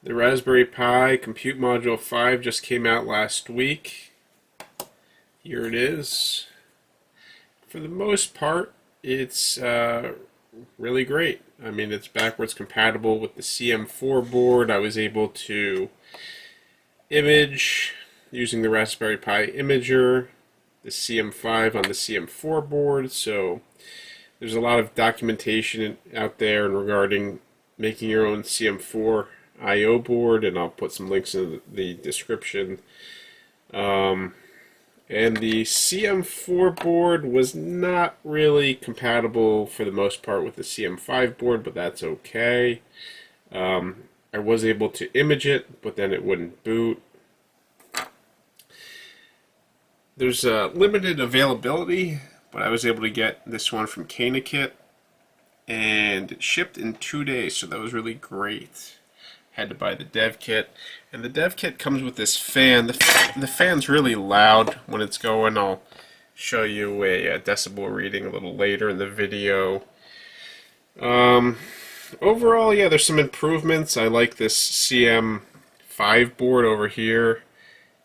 The Raspberry Pi Compute Module 5 just came out last week. Here it is. For the most part, it's really great. I mean, it's backwards compatible with the CM4 board. I was able to image using the Raspberry Pi imager, the CM5 on the CM4 board, so there's a lot of documentation out there regarding making your own CM4 IO board, and I'll put some links in the description. And the CM4 board was not really compatible for the most part with the CM5 board, but that's okay. I was able to image it, but then it wouldn't boot. There's a limited availability, but I was able to get this one from Kit, and it shipped in 2 days, so that was really great. Had to buy the dev kit, and the dev kit comes with this fan. The fan's really loud when it's going. I'll show you a decibel reading a little later in the video. Overall, yeah, there's some improvements. I like this CM5 board over here.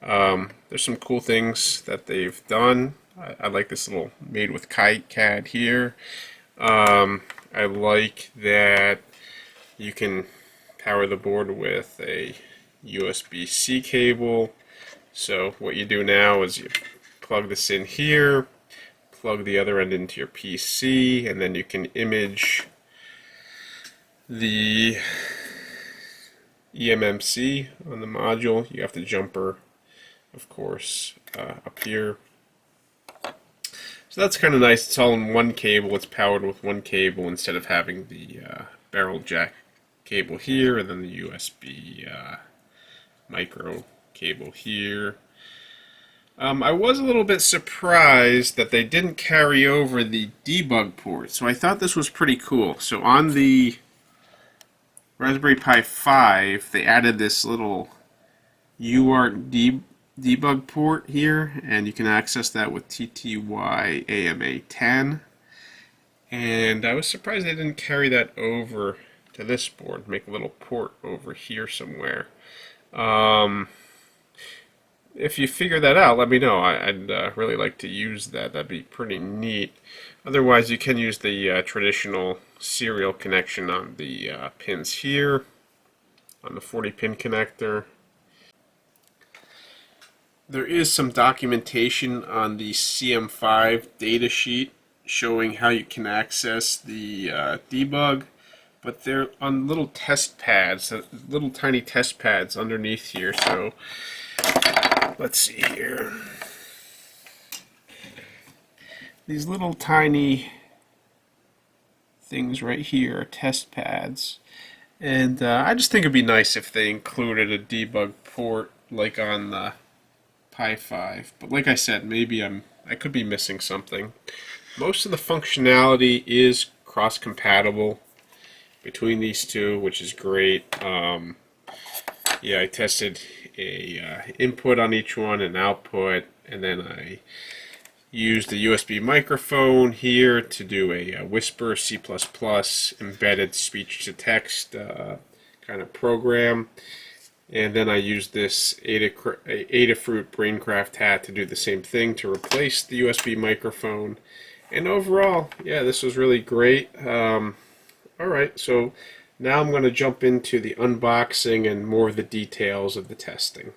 There's some cool things that they've done. I like this little made with KiCad here. I like that you can power the board with a USB-C cable. So what you do now is you plug this in here, plug the other end into your PC, and then you can image the EMMC on the module. You have the jumper, of course, up here. So that's kind of nice. It's all in one cable. It's powered with one cable instead of having the barrel jack cable here and then the USB micro cable here. I was a little bit surprised that they didn't carry over the debug port, so I thought this was pretty cool. So on the Raspberry Pi 5, they added this little UART debug port here, and you can access that with TTY AMA 10. And I was surprised they didn't carry that over to this board, make a little port over here somewhere. If you figure that out, let me know. I'd really like to use that. That'd be pretty neat. Otherwise, you can use the traditional serial connection on the pins here, on the 40-pin connector. There is some documentation on the CM5 datasheet showing how you can access the debug, but they're on little test pads, little tiny test pads underneath here. So let's see here. These little tiny things right here are test pads, and I just think it'd be nice if they included a debug port like on the Pi 5. But like I said, maybe I could be missing something. Most of the functionality is cross-compatible between these two, which is great. Yeah, I tested a input on each one and output, and then I used the USB microphone here to do a Whisper C++ embedded speech-to-text kind of program. And then I used this Adafruit Braincraft HAT to do the same thing, to replace the USB microphone. And overall, yeah, this was really great. Alright, so now I'm going to jump into the unboxing and more of the details of the testing.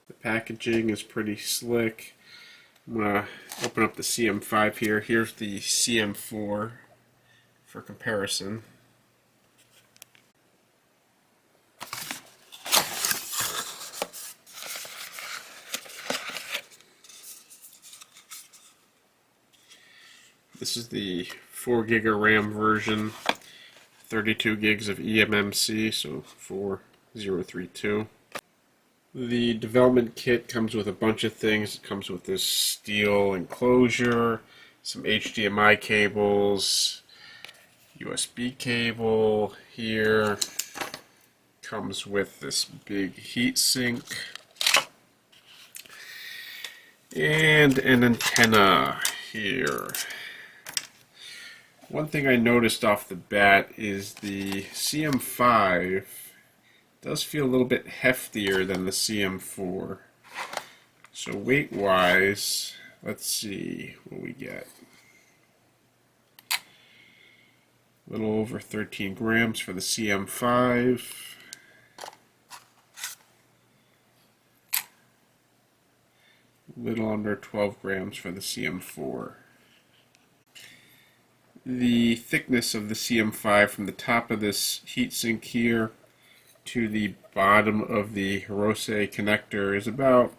The packaging is pretty slick. I'm going to open up the CM5 here. Here's the CM4 for comparison. This is the 4 gig of RAM version, 32 gigs of EMMC, so 4032. The development kit comes with a bunch of things. It comes with this steel enclosure, some HDMI cables, USB cable here. Comes with this big heat sink and an antenna here. One thing I noticed off the bat is the CM5 does feel a little bit heftier than the CM4. So weight-wise, let's see what we get. A little over 13 grams for the CM5. A little under 12 grams for the CM4. The thickness of the CM5 from the top of this heatsink here to the bottom of the Hirose connector is about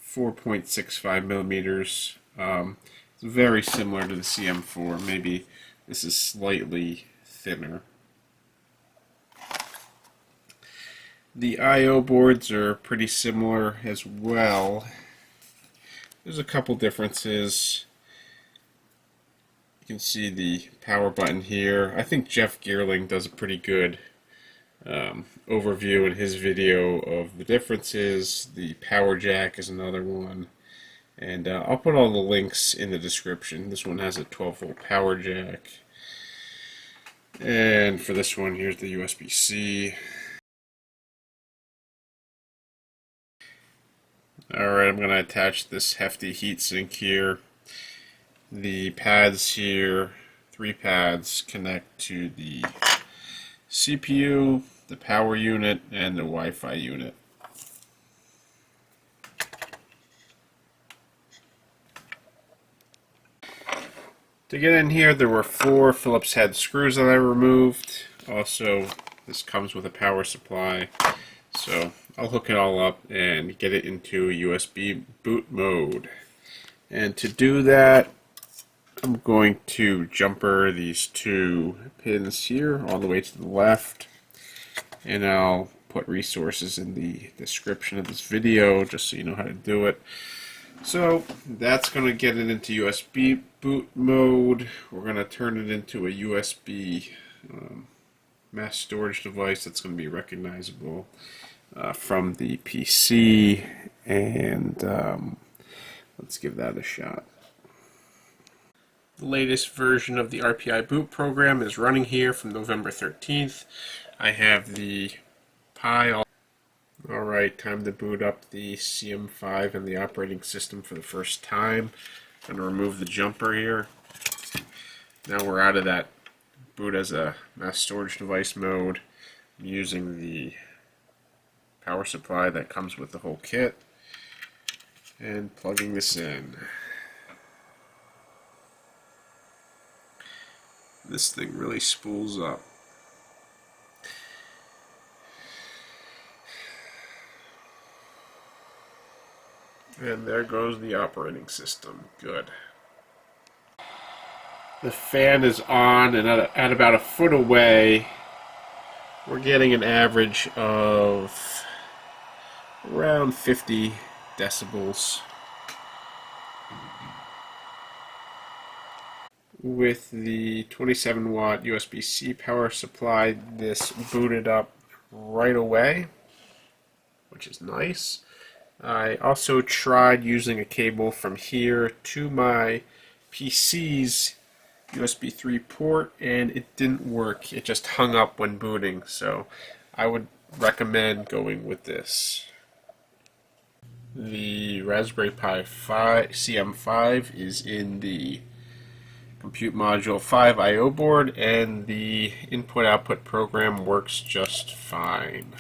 4.65 millimeters. It's very similar to the CM4. Maybe this is slightly thinner. The I/O boards are pretty similar as well. There's a couple differences. You can see the power button here. I think Jeff Geerling does a pretty good overview in his video of the differences. The power jack is another one. And I'll put all the links in the description. This one has a 12-volt power jack. And for this one, here's the USB-C. Alright, I'm going to attach this hefty heatsink here. The pads here, 3 pads, connect to the CPU, the power unit, and the Wi-Fi unit. To get in here, there were 4 Phillips head screws that I removed. Also, this comes with a power supply. So I'll hook it all up and get it into a USB boot mode. And to do that, I'm going to jumper these 2 pins here all the way to the left. And I'll put resources in the description of this video just so you know how to do it. So that's going to get it into USB boot mode. We're going to turn it into a USB mass storage device that's going to be recognizable from the PC, and let's give that a shot. The latest version of the RPI boot program is running here from November 13th. I have the Pi. Alright, time to boot up the CM5 and the operating system for the first time. I'm going to remove the jumper here. Now we're out of that boot as a mass storage device mode. I'm using the power supply that comes with the whole kit and plugging this in. This thing really spools up. And there goes the operating system. Good. The fan is on, and at about a foot away, we're getting an average of around 50 decibels. With the 27 watt USB-C power supply, this booted up right away, which is nice. I also tried using a cable from here to my PC's USB 3 port, and it didn't work. It just hung up when booting, so I would recommend going with this. The Raspberry Pi CM5 is in the Compute Module 5 IO board, and the input-output program works just fine.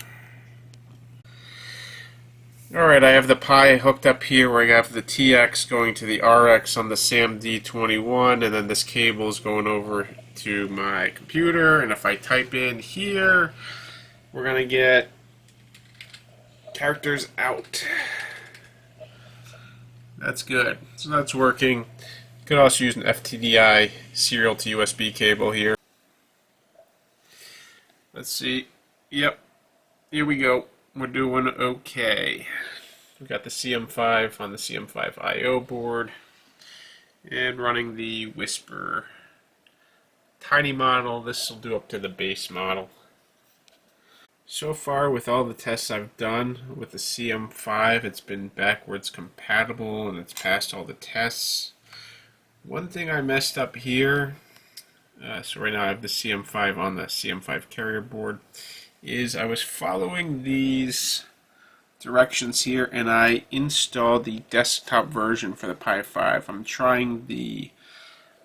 Alright, I have the Pi hooked up here where I have the TX going to the RX on the SAMD21, and then this cable is going over to my computer, and if I type in here, we're going to get characters out. That's good. So that's working. You could also use an FTDI serial to USB cable here. Let's see. Yep. Here we go. We're doing okay. We've got the CM5 on the CM5 IO board and running the Whisper tiny model. This will do up to the base model. So far, with all the tests I've done with the CM5, it's been backwards compatible and it's passed all the tests. One thing I messed up here So right now I have the CM5 on the CM5 carrier board. I was following these directions here, and I installed the desktop version for the Pi 5. I'm trying the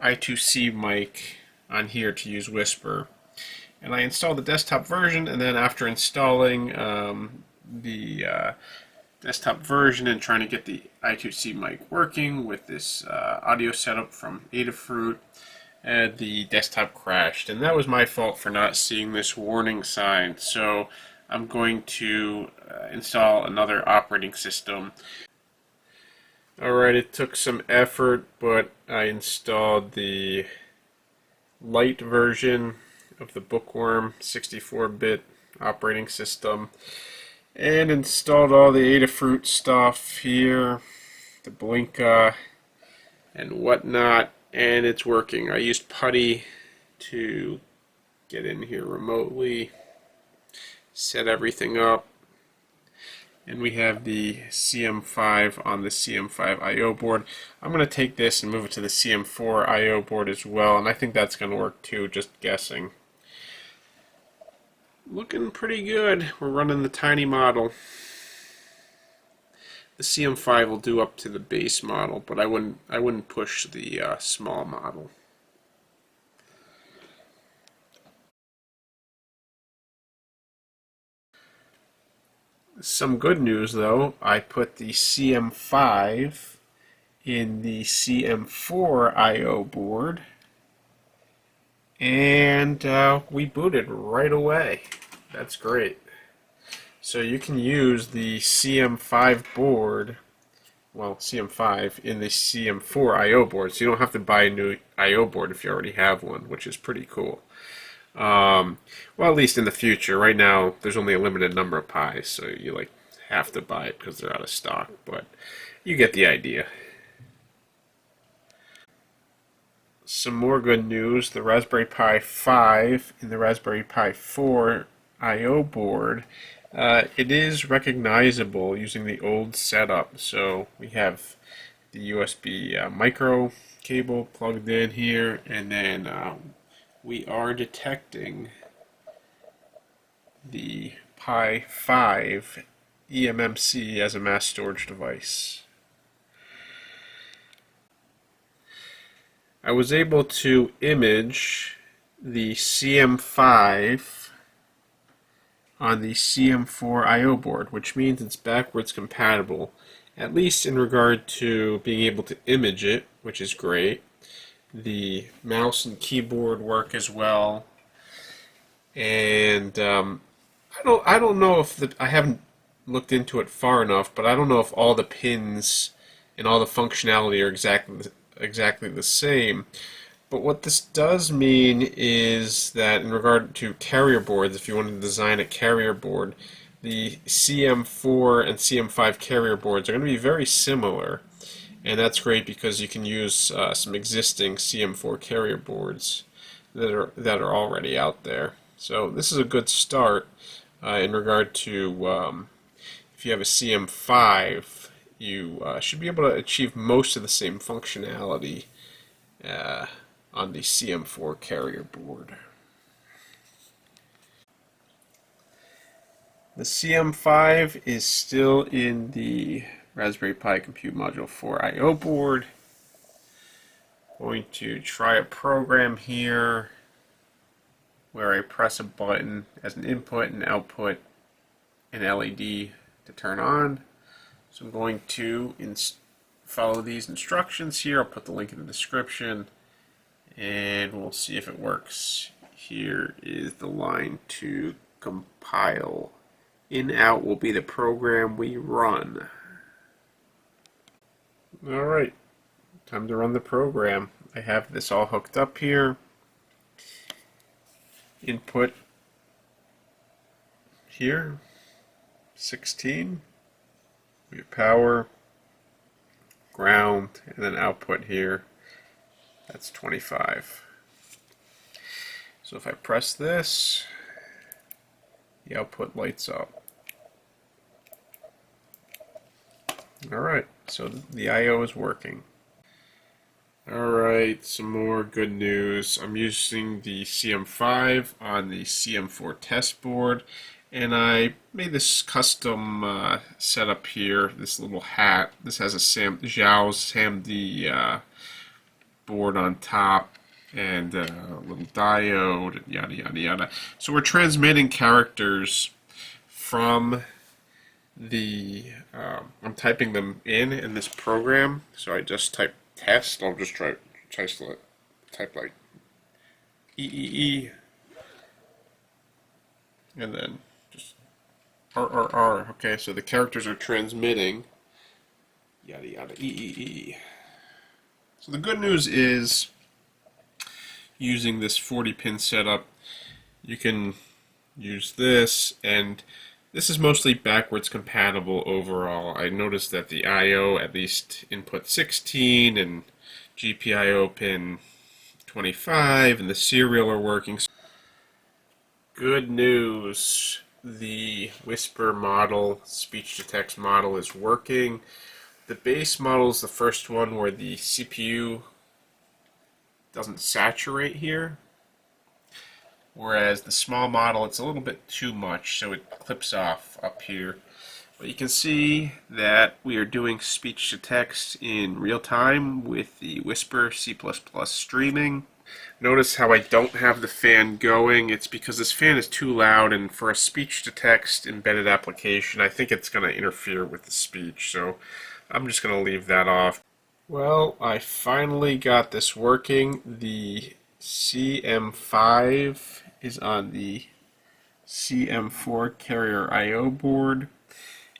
I2C mic on here to use Whisper, and I installed the desktop version, and then after installing the desktop version and trying to get the I2C mic working with this audio setup from Adafruit, the desktop crashed, and that was my fault for not seeing this warning sign. So I'm going to install another operating system. Alright, it took some effort, but I installed the lite version of the Bookworm 64-bit operating system and installed all the Adafruit stuff here, the Blinka and whatnot, and it's working. I used Putty to get in here remotely, set everything up, and we have the CM5 on the CM5 IO board. I'm going to take this and move it to the CM4 IO board as well, and I think that's going to work too, just guessing. Looking pretty good. We're running the tiny model. The CM5 will do up to the base model, but I wouldn't push the small model. Some good news though, I put the CM5 in the CM4 IO board, and we booted right away. That's great. So you can use the CM5 board, well, CM5 in the CM4 IO board, so you don't have to buy a new IO board if you already have one, which is pretty cool. Well, at least in the future. Right now, there's only a limited number of Pis, so you have to buy it because they're out of stock. But you get the idea. Some more good news: the Raspberry Pi 5 and the Raspberry Pi 4 IO board. It is recognizable using the old setup. So we have the USB micro cable plugged in here, and then we are detecting the Pi 5 EMMC as a mass storage device. I was able to image the CM5 on the CM4 IO board, which means it's backwards compatible, at least in regard to being able to image it, which is great. The mouse and keyboard work as well, and I don't know if I haven't looked into it far enough, but I don't know if all the pins and all the functionality are exactly the same. But what this does mean is that in regard to carrier boards, if you want to design a carrier board, the CM4 and CM5 carrier boards are going to be very similar. And that's great because you can use some existing CM4 carrier boards that are already out there. So this is a good start in regard to if you have a CM5, you should be able to achieve most of the same functionality on the CM4 carrier board. The CM5 is still in the Raspberry Pi Compute Module 4 IO board. Going to try a program here where I press a button as an input and output an LED to turn on. So I'm going to follow these instructions here. I'll put the link in the description and we'll see if it works. Here is the line to compile. In out will be the program we run. Alright, time to run the program. I have this all hooked up here. Input here, 16. We have power, ground, and then output here. That's 25. So if I press this, the output lights up. Alright, so the I/O is working. Alright, some more good news. I'm using the CM5 on the CM4 test board, and I made this custom setup here, this little hat. This has a Zhao's SAMD board on top and a little diode, and yada yada yada. So we're transmitting characters from the, I'm typing them in this program, so I just type test. I'll just try to type like E, and then just R. Okay, so the characters are transmitting yada yada E. So the good news is, using this 40-pin setup, you can use this, and this is mostly backwards compatible overall. I noticed that the I/O, at least input 16 and GPIO pin 25, and the serial are working. Good news. The Whisper model, speech-to-text model, is working. The base model is the first one where the CPU doesn't saturate here. Whereas the small model, it's a little bit too much, so it clips off up here. But you can see that we are doing speech-to-text in real time with the Whisper C++ streaming. Notice how I don't have the fan going. It's because this fan is too loud, and for a speech-to-text embedded application, I think it's going to interfere with the speech, so I'm just going to leave that off. Well, I finally got this working. The CM5 is on the CM4 carrier I/O board,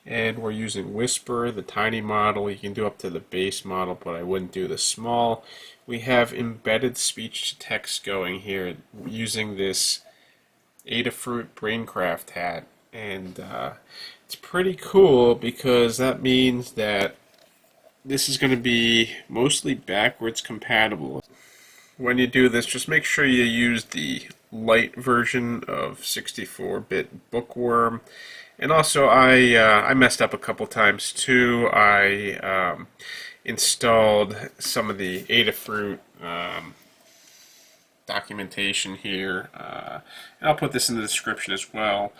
and we're using Whisper, the tiny model. You can do up to the base model, but I wouldn't do the small. We have embedded speech-to-text going here using this Adafruit Braincraft HAT, and it's pretty cool because that means that this is going to be mostly backwards compatible. When you do this, just make sure you use the lite version of 64-bit Bookworm. And also, I messed up a couple times too. I installed some of the Adafruit documentation here, and I'll put this in the description as well.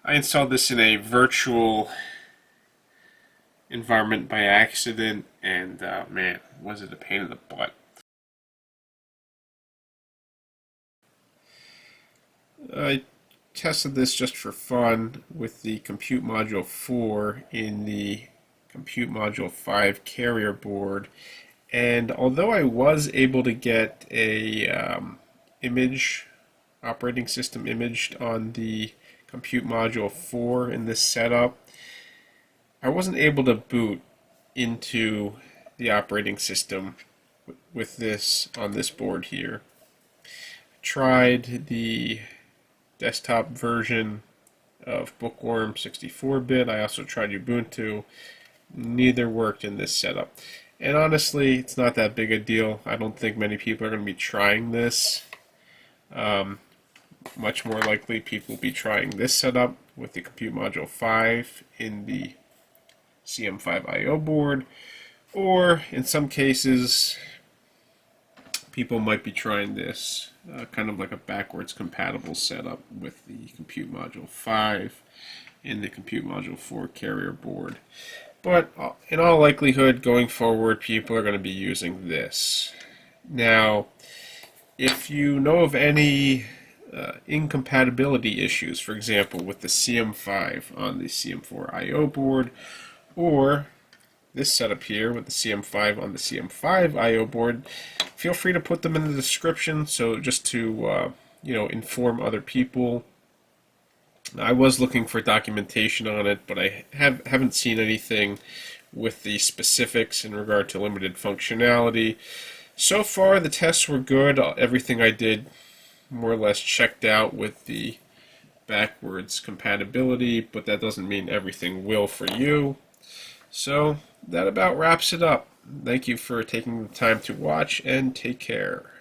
I installed this in a virtual environment by accident, and man, was it a pain in the butt. I tested this just for fun with the Compute Module 4 in the Compute Module 5 carrier board, and although I was able to get a operating system imaged on the Compute Module 4 in this setup, I wasn't able to boot into the operating system with this on this board here. I tried the desktop version of Bookworm 64-bit. I also tried Ubuntu. Neither worked in this setup. And honestly, it's not that big a deal. I don't think many people are going to be trying this. Much more likely people will be trying this setup with the Compute Module 5 in the CM5 IO board, or in some cases people might be trying this kind of like a backwards compatible setup with the Compute Module 5 in the Compute Module 4 carrier board. But in all likelihood, going forward, people are going to be using this. Now, if you know of any incompatibility issues, for example, with the CM5 on the CM4 IO board, or this setup here with the CM5 on the CM5 IO board, feel free to put them in the description, so just to inform other people. I was looking for documentation on it, but I haven't seen anything with the specifics in regard to limited functionality. So far, the tests were good. Everything I did more or less checked out with the backwards compatibility, but that doesn't mean everything will for you. So that about wraps it up. Thank you for taking the time to watch, and take care.